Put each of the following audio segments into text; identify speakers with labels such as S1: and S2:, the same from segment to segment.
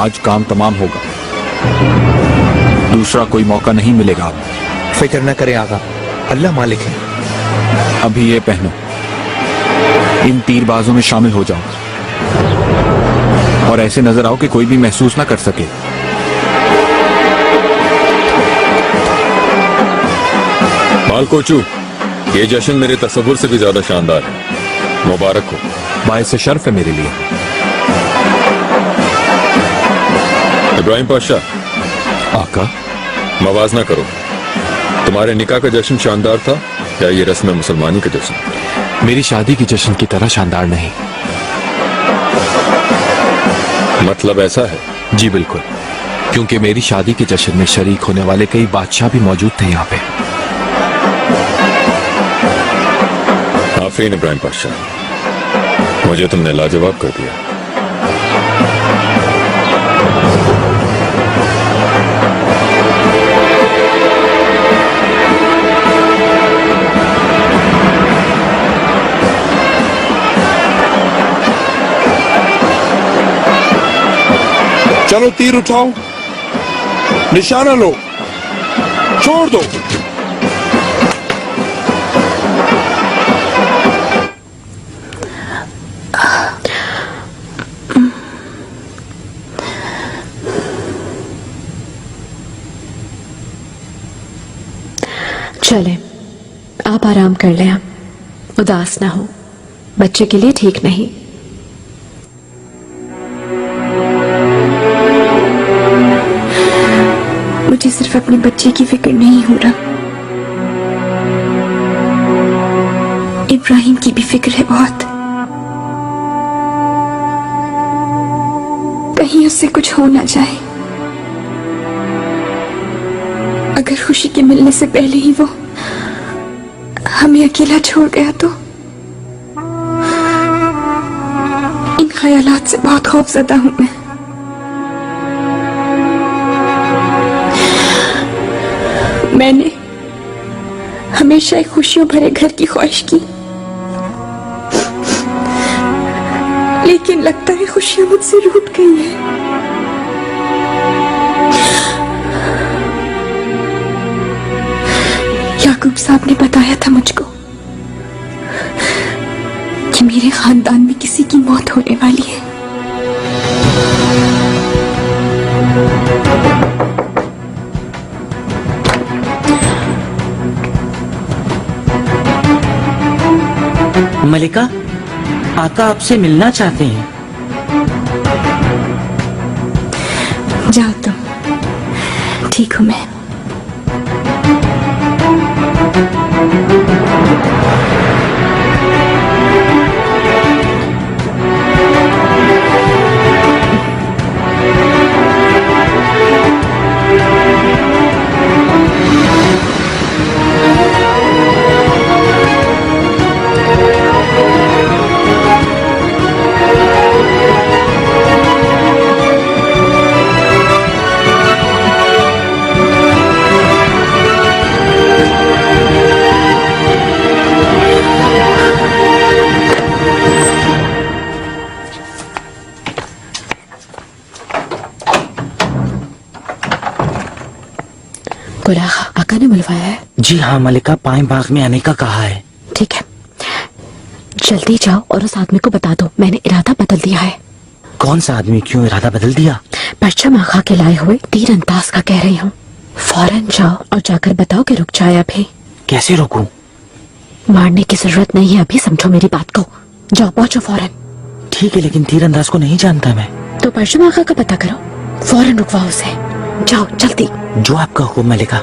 S1: आज काम तमाम होगा, दूसरा कोई मौका नहीं मिलेगा। आप
S2: फिक्र न करें आगा, अल्लाह मालिक है।
S1: अभी ये पहनो, इन तीरबाजों में शामिल हो जाओ और ऐसे नजर आओ कि कोई भी महसूस ना कर सके।
S3: मालकोचू, ये जश्न मेरे तसव्वुर से भी ज्यादा शानदार है। मुबारक हो।
S1: बाइस शर्फ है मेरे लिए।
S3: इब्राहिम पाशा,
S1: आका,
S3: मवाजना करो, तुम्हारे निकाह का जश्न शानदार था या ये रस्म मुसलमानी का जश्न?
S1: मेरी शादी की जश्न की तरह शानदार नहीं।
S3: मतलब ऐसा है?
S1: जी बिल्कुल, क्योंकि मेरी शादी के जश्न में शरीक होने वाले कई बादशाह भी मौजूद थे यहाँ पे।
S3: आफरीन इब्राहिम पाशा, मुझे तुमने लाजवाब कर दिया।
S4: चलो तीर उठाओ, निशाना लो, छोड़ दो।
S5: चलें, आप आराम कर लें, उदास ना हो, बच्चे के लिए ठीक नहीं। मुझे सिर्फ अपने बच्चे की फिक्र नहीं हो रहा, इब्राहिम की भी फिक्र है बहुत। कहीं उससे कुछ हो ना जाए। अगर खुशी के मिलने से पहले ही वो हमें अकेला छोड़ गया तो इन ख्यालात से बहुत खौफजदा हूं मैं। मैंने हमेशा एक खुशियों भरे घर की ख्वाहिश की, लेकिन लगता है खुशियां मुझसे रूठ गई हैं। याकूब साहब ने बताया था मुझको कि मेरे खानदान में किसी की मौत होने वाली है।
S6: मलिका, आका आपसे मिलना चाहते हैं।
S5: जाओ तुम, ठीक हूं मैं। गुलाहा आका ने बुलवाया है?
S6: जी हाँ मलिका, पाएं बाग में आने का कहा है।
S5: ठीक है, जल्दी जाओ और उस आदमी को बता दो मैंने इरादा बदल दिया है।
S6: कौन सा आदमी? क्यों इरादा बदल दिया?
S5: परचम आखा के लाए हुए तीर अंदाज का कह रही हूँ। फौरन जाओ और जाकर बताओ कि रुक जाए अभी।
S6: कैसे रोकूं?
S5: मारने की जरूरत नहीं है अभी, समझो मेरी बात को। जाओ, पहुंचो फौरन।
S6: ठीक है, लेकिन तीर अंदाज को नहीं जानता मैं।
S5: तो परचम आखा का पता करो, फौरन रुकवाओ उसे। जाओ जल्दी।
S6: जो आपका हुक्म मलिका।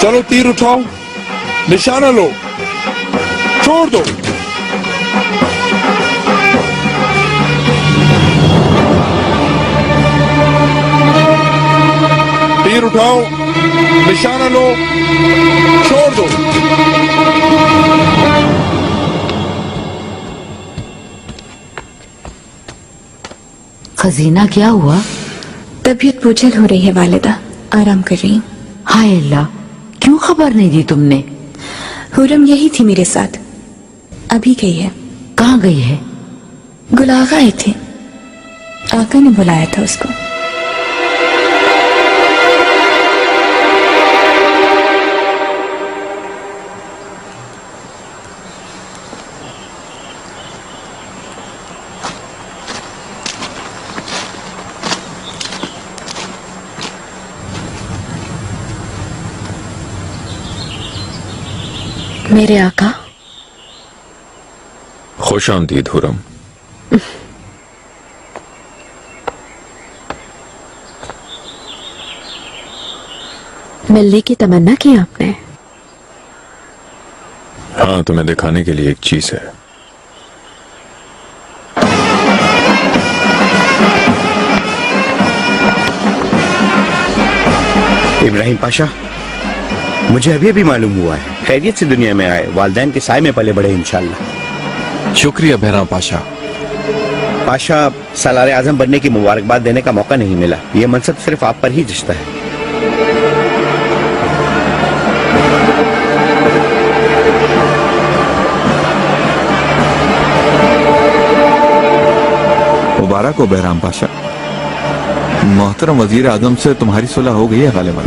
S4: चलो तीर उठाओ, निशाना लो, छोड़ दो। तीर उठाओ, निशाना लो, छोड़ दो।
S7: खजीना क्या हुआ?
S5: तबीयत बोझल हो रही है वालिदा, आराम कर रही हूँ।
S7: हाय अल्लाह, क्यों खबर नहीं दी तुमने?
S5: हुरम यही थी मेरे साथ, अभी गई है।
S7: कहाँ गई है?
S5: गुलागा आई थी, आका ने बुलाया था उसको। मेरे आका,
S3: खुश आमदीद हुरम।
S5: मिलने की तमन्ना की आपने?
S3: हाँ, तुम्हें दिखाने के लिए एक चीज है।
S8: इब्राहिम पाशा, मुझे अभी अभी मालूम हुआ है, खैरियत से दुनिया में आए, वालदैन के साय में पले बड़े इंशाल्लाह।
S1: शुक्रिया बहराम पाशा।
S8: पाशा, सालार आजम बनने की मुबारकबाद देने का मौका नहीं मिला। यह मनसब सिर्फ आप पर ही जचता है।
S1: मुबारक हो बहराम पाशा। मोहतरम वजीर आजम से तुम्हारी सुलह हो गई है गालिबा?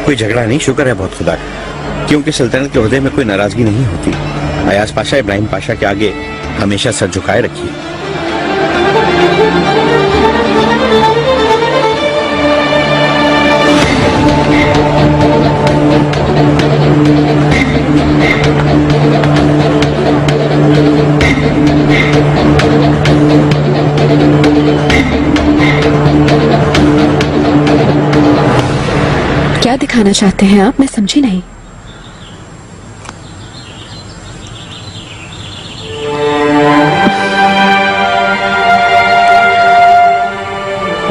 S8: कोई झगड़ा नहीं, शुक्र है बहुत खुदा का, क्योंकि सल्तनत के ओहदे में कोई नाराजगी नहीं होती। अयाज पाशा इब्राहिम पाशा के आगे हमेशा सर झुकाए रखिए।
S5: क्या दिखाना चाहते हैं आप? मैं समझी नहीं।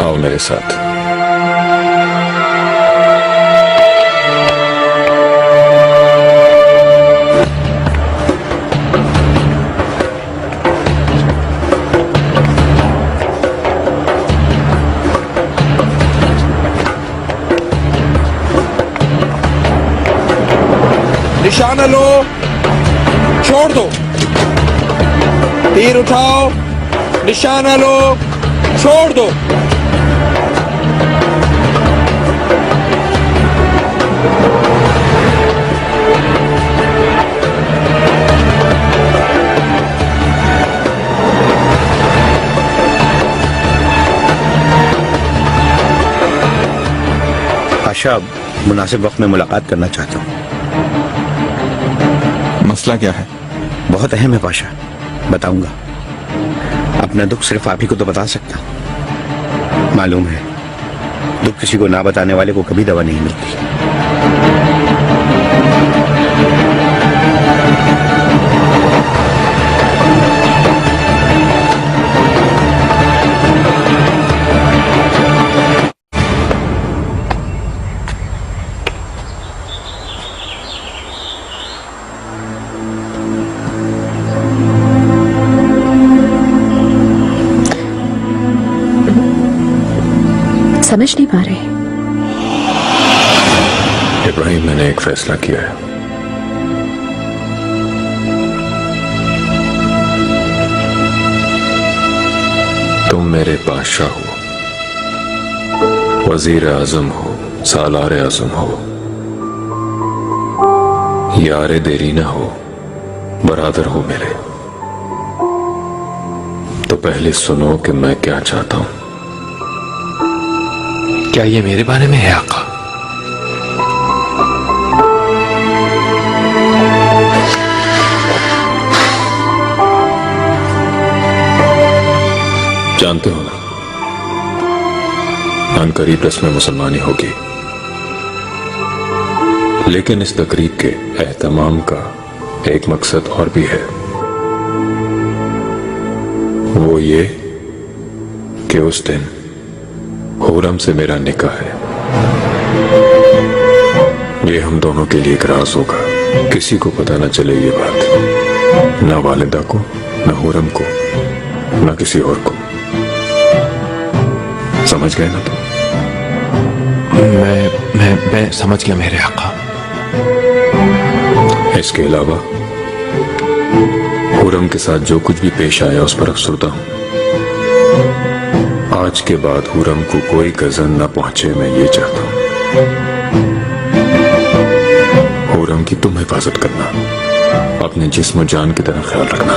S3: आओ मेरे साथ।
S4: निशाना लो, छोड़ दो। तीर उठाओ, निशाना लो, छोड़ दो।
S8: पाशा, मुनासिब वक्त में मुलाकात करना चाहता हूँ।
S1: मसला क्या है?
S8: बहुत अहम है पाशा, बताऊंगा। अपना दुख सिर्फ आप ही को तो बता सकता। मालूम है, दुख किसी को ना बताने वाले को कभी दवा नहीं मिलती।
S5: समझ नहीं पा रहे।
S3: इब्राहिम, मैंने एक फैसला किया है। तुम मेरे बादशाह हो, वजीर आजम हो, सालार आजम हो, यारे देरीना हो, बरादर हो मेरे। तो पहले सुनो कि मैं क्या चाहता हूं।
S2: क्या ये मेरे बारे में है आका?
S3: जानते हो ना, अनकरीब रस्म मुसलमानी होगी, लेकिन इस तकरीब के एहतमाम का एक मकसद और भी है। वो ये कि उस दिन हुरम से मेरा निकाह है। ये हम दोनों के लिए एक राज होगा, किसी को पता न चले ये बात, न वालिदा को, न हुरम को, न किसी और को। समझ गए ना तुम?
S2: मैं समझ गया मेरे आका।
S3: इसके अलावा हुरम के साथ जो कुछ भी पेश आया उस पर अफसरदा हूं। आज के बाद हुरम को कोई गजन न पहुंचे, मैं ये चाहता हूं। हुरम की तुम हिफाजत करना, अपने जिस्म जान की तरह ख्याल रखना।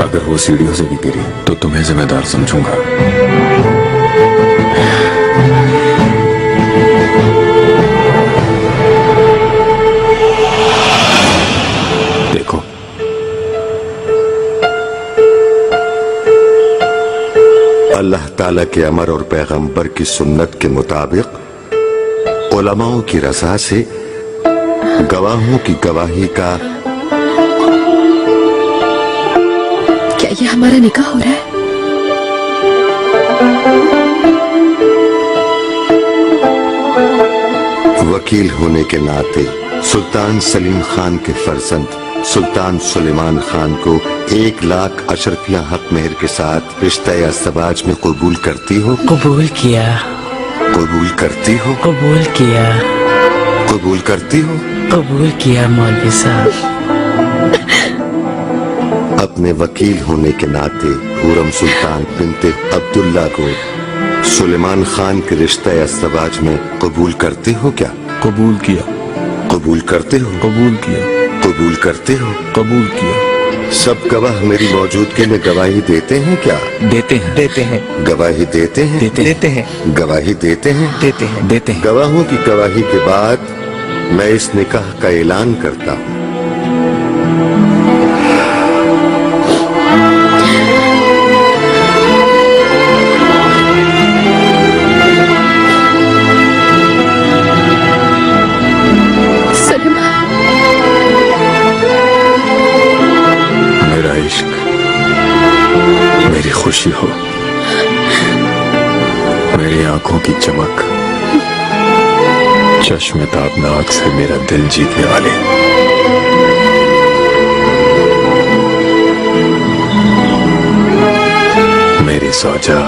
S3: अगर वो सीढ़ियों से भी गिरी तो तुम्हें जिम्मेदार समझूंगा। देखो,
S9: अल्लाह ताला के अमर और पैगंबर की सुन्नत के मुताबिक उलमाओं की रजा से गवाहों की गवाही का
S5: क्या ये हमारा निकाह हो रहा है?
S9: वकील होने के नाते सुल्तान सलीम खान के फर्जंद सुल्तान सुलेमान खान को 1 लाख अशरफिया हक मेहर के साथ रिश्ता अज़दवाज में कबूल करती हो?
S6: कबूल किया।
S9: कबूल करती हो?
S6: कबूल किया।
S9: कबूल करती हो?
S6: कबूल किया मौलवी साहब।
S9: अपने वकील होने के नाते हुरम सुल्तान बिनते अब्दुल्ला को सुलेमान खान के रिश्ता अज़दवाज में कबूल करते हो क्या?
S1: कबूल किया।
S9: कबूल करते हो?
S1: कबूल किया।
S9: कबूल करते हो?
S1: कबूल किया।
S9: सब गवाह मेरी मौजूदगी में गवाही देते हैं क्या?
S1: देते हैं।
S4: देते हैं।
S9: गवाही देते हैं?
S4: देते हैं।
S9: गवाही देते हैं?
S4: देते हैं।
S1: देते हैं।
S9: गवाहों की गवाही के बाद मैं इस निकाह का ऐलान करता हूँ। मेरा इश्क मेरी खुशी हो, मेरी आंखों की चमक, चश्मे ताबनाक से मेरा दिल जीतने वाले। मेरी सौजा,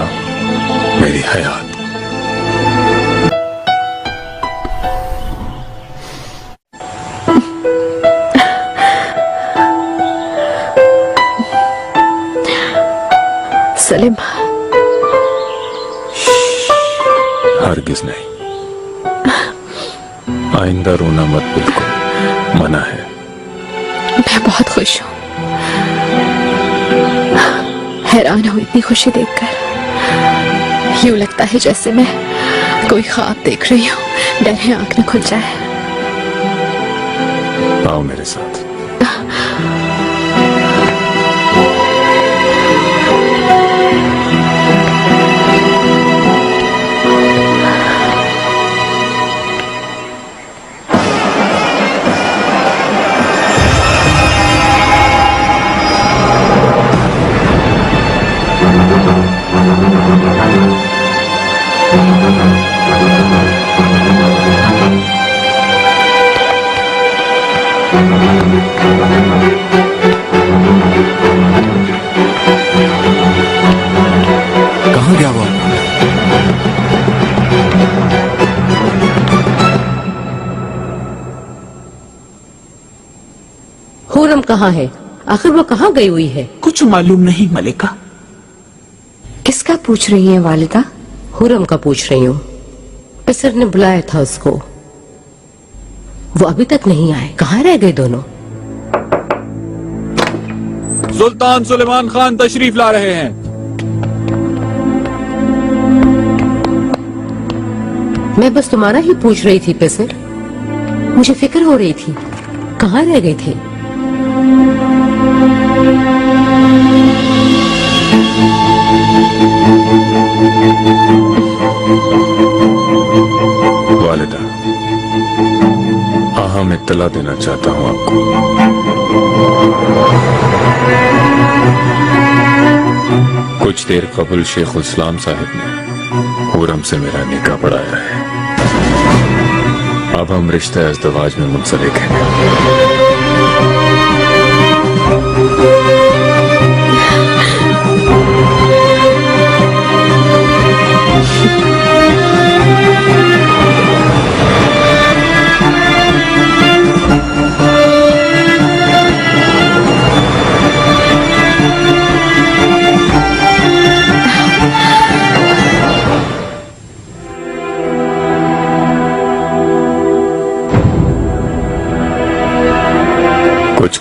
S9: मेरी हयात।
S5: सलीम,
S3: हरगिज नहीं, आइंदा रोना मत, बिल्कुल मना है।
S5: मैं बहुत खुश हूँ। हैरान हूँ इतनी खुशी देखकर। यूं लगता है जैसे मैं कोई ख्वाब देख रही हूँ। डर है आंख न खुल जाए।
S3: आओ मेरे साथ।
S1: कहाँ गया वो?
S7: हुरम कहाँ है? आखिर वो कहाँ गई हुई है?
S6: कुछ मालूम नहीं मलिका।
S5: किसका पूछ रही है वालिदा?
S7: हुरम का पूछ रही हूँ। पिसर ने बुलाया था उसको, वो अभी तक नहीं आए। कहाँ रह गए दोनों?
S1: सुल्तान सुलेमान खान तशरीफ ला रहे हैं।
S7: मैं बस तुम्हारा ही पूछ रही थी पिसर। मुझे फिक्र हो रही थी, कहाँ रह गए थे?
S3: वालिदा, अहम इत्तला देना चाहता हूं आपको। कुछ देर कबल शेख इस्लाम साहिब ने हुरम से मेरा निकाह पढ़ाया है। अब हम रिश्ते अज़दवाज में मुंसलिक हैं।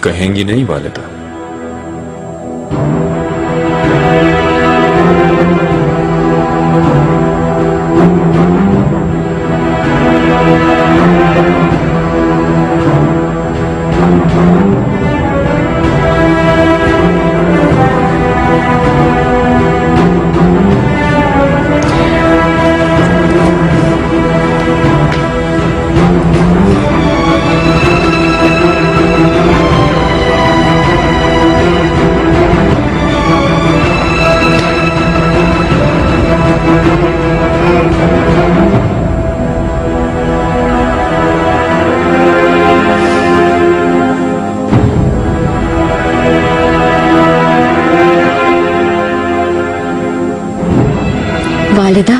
S3: कहेंगी नहीं वालिदा?
S5: वालिदा,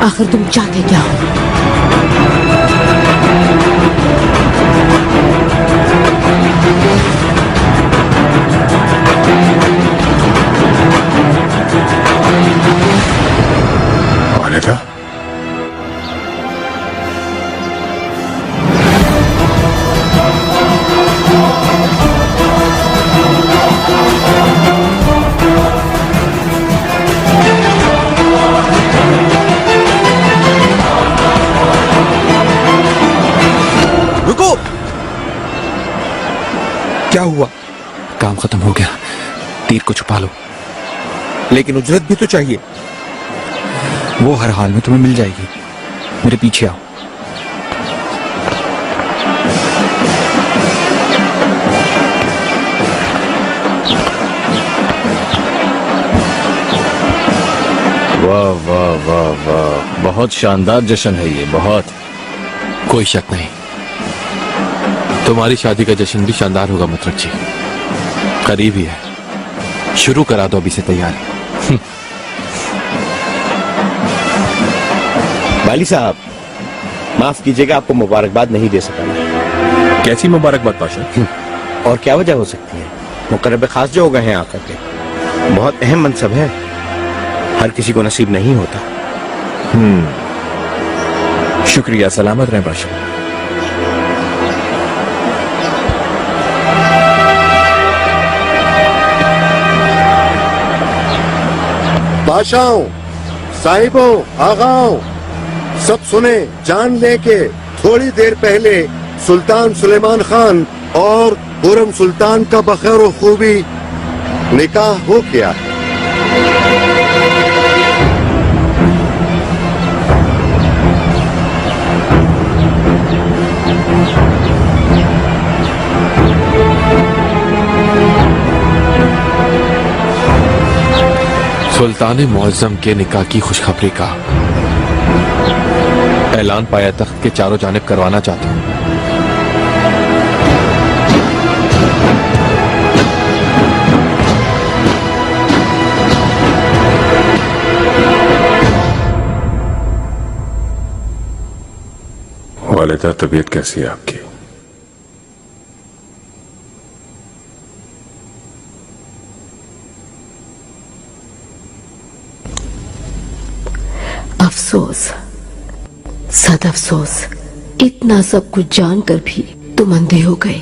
S7: आखिर तुम चाहते क्या हो?
S3: वालिदा,
S4: रुको। क्या हुआ?
S1: काम खत्म हो गया। तीर को छुपा लो।
S4: लेकिन उजरत भी तो चाहिए।
S1: वो हर हाल में तुम्हें मिल जाएगी। मेरे पीछे आओ।
S2: वाह वाह वाह वाह, बहुत शानदार जश्न है ये, बहुत। कोई शक नहीं, तुम्हारी शादी का जश्न भी शानदार होगा मुतरक जी। करीब ही है, शुरू करा दो अभी से तैयारी।
S8: वाली साहब, माफ कीजिएगा, आपको मुबारकबाद नहीं दे सका मैं।
S3: कैसी मुबारकबाद पाशा?
S8: और क्या वजह हो सकती है? मुकर्रब खास जो हो गए हैं आकर के, बहुत अहम मनसब है, हर किसी को नसीब नहीं होता।
S1: शुक्रिया, सलामत रहें पाशा।
S9: बादशाहों, साहिबों, आगाओं, सब सुने, जान लें कि थोड़ी देर पहले सुल्तान सुलेमान खान और खुर्रम सुल्तान का बखैर खूबी निकाह हो गया है।
S2: सुल्तान मुअज्जम के निकाह की खुशखबरी का ऐलान पाया तख्त के चारों जानिब करवाना चाहता हूं।
S3: वालिदा, तबीयत कैसी है आपकी?
S7: अफसोस, सद अफसोस, इतना सब कुछ जानकर भी तुम अंधे हो गए।